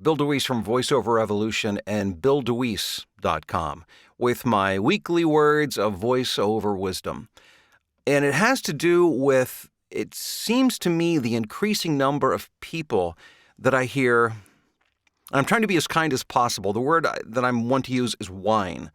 Bill DeWeese from VoiceOver Revolution and BillDeWeese.com with my weekly words of voiceover wisdom. And it has to do with, it seems to me, the increasing number of people that I hear. I'm trying to be as kind as possible. The word that I want to use is whine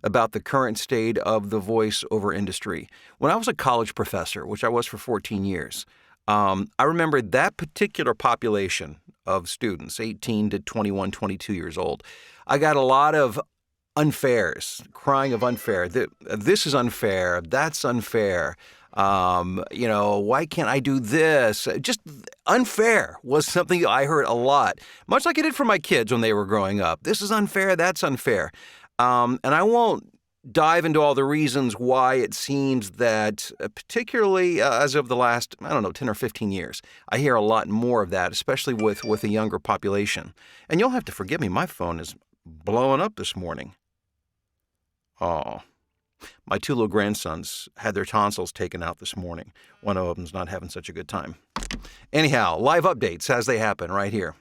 about the current state of the voiceover industry. When I was a college professor, which I was for 14 years, I remember that particular population of students, 18 to 21, 22 years old. I got a lot of unfairs, crying of unfair. This is unfair. That's unfair. Why can't I do this? Just unfair was something I heard a lot, much like I did for my kids when they were growing up. This is unfair. That's unfair. And I won't dive into all the reasons why it seems that, particularly as of the last, 10 or 15 years, I hear a lot more of that, especially with a younger population. And you'll have to forgive me. My phone is blowing up this morning. Oh, my two little grandsons had their tonsils taken out this morning. One of them's not having such a good time. Anyhow, live updates as they happen right here.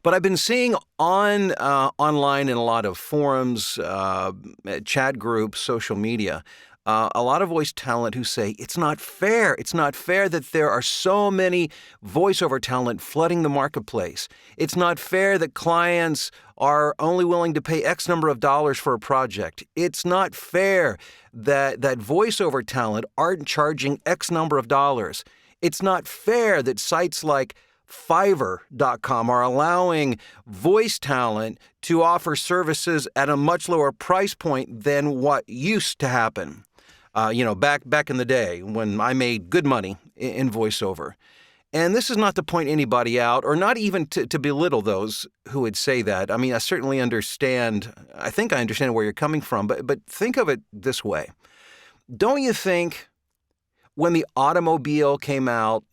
But I've been seeing online in a lot of forums, chat groups, social media, a lot of voice talent who say it's not fair. It's not fair that there are so many voiceover talent flooding the marketplace. It's not fair that clients are only willing to pay X number of dollars for a project. It's not fair that voiceover talent aren't charging X number of dollars. It's not fair that sites like Fiverr.com are allowing voice talent to offer services at a much lower price point than what used to happen. Back in the day when I made good money in voiceover. And this is not to point anybody out or not even to belittle those who would say that. I mean, I certainly understand. I think I understand where you're coming from, but think of it this way. Don't you think when the automobile came out,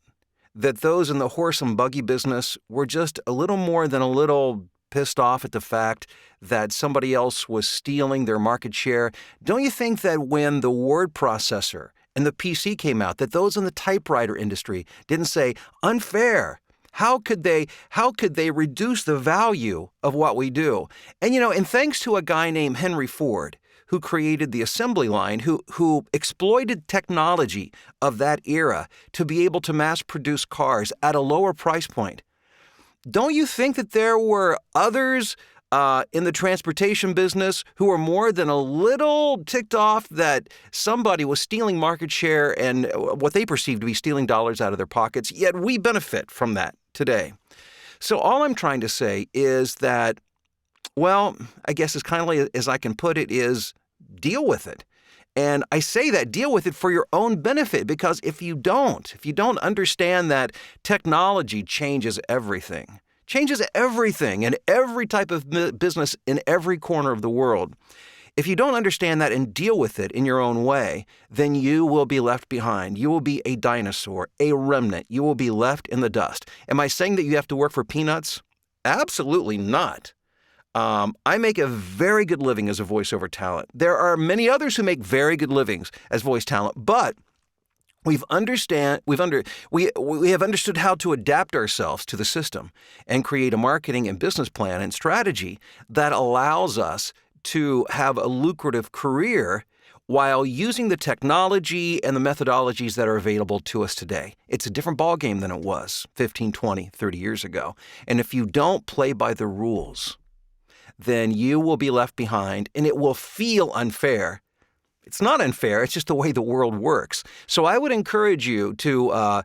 that those in the horse and buggy business were just a little more than a little pissed off at the fact that somebody else was stealing their market share? Don't you think that when the word processor and the PC came out, that those in the typewriter industry didn't say, unfair? How could they reduce the value of what we do? And thanks to a guy named Henry Ford, who created the assembly line, who exploited technology of that era to be able to mass produce cars at a lower price point. Don't you think that there were others in the transportation business who were more than a little ticked off that somebody was stealing market share and what they perceived to be stealing dollars out of their pockets, yet we benefit from that today? So all I'm trying to say is that, well, I guess as kindly as I can put it is, deal with it. And I say that, deal with it for your own benefit, because if you don't understand that technology changes everything in every type of business in every corner of the world. If you don't understand that and deal with it in your own way, then you will be left behind. You will be a dinosaur, a remnant. You will be left in the dust. Am I saying that you have to work for peanuts? Absolutely not. I make a very good living as a voiceover talent. There are many others who make very good livings as voice talent, but we have understood how to adapt ourselves to the system and create a marketing and business plan and strategy that allows us to have a lucrative career while using the technology and the methodologies that are available to us today. It's a different ballgame than it was 15, 20, 30 years ago. And if you don't play by the rules, then you will be left behind, and it will feel unfair. It's not unfair. It's just the way the world works. So I would encourage you to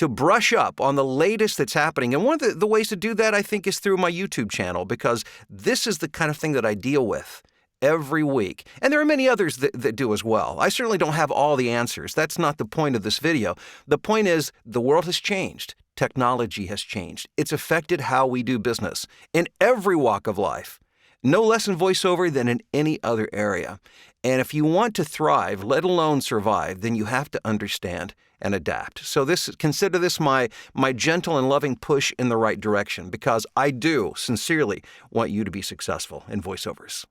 brush up on the latest that's happening. And one of the ways to do that, I think, is through my YouTube channel, because this is the kind of thing that I deal with every week. And there are many others that do as well. I certainly don't have all the answers. That's not the point of this video. The point is the world has changed. Technology has changed. It's affected how we do business in every walk of life. No less in voiceover than in any other area. And if you want to thrive, let alone survive, then you have to understand and adapt. So consider this my gentle and loving push in the right direction, because I do sincerely want you to be successful in voiceovers.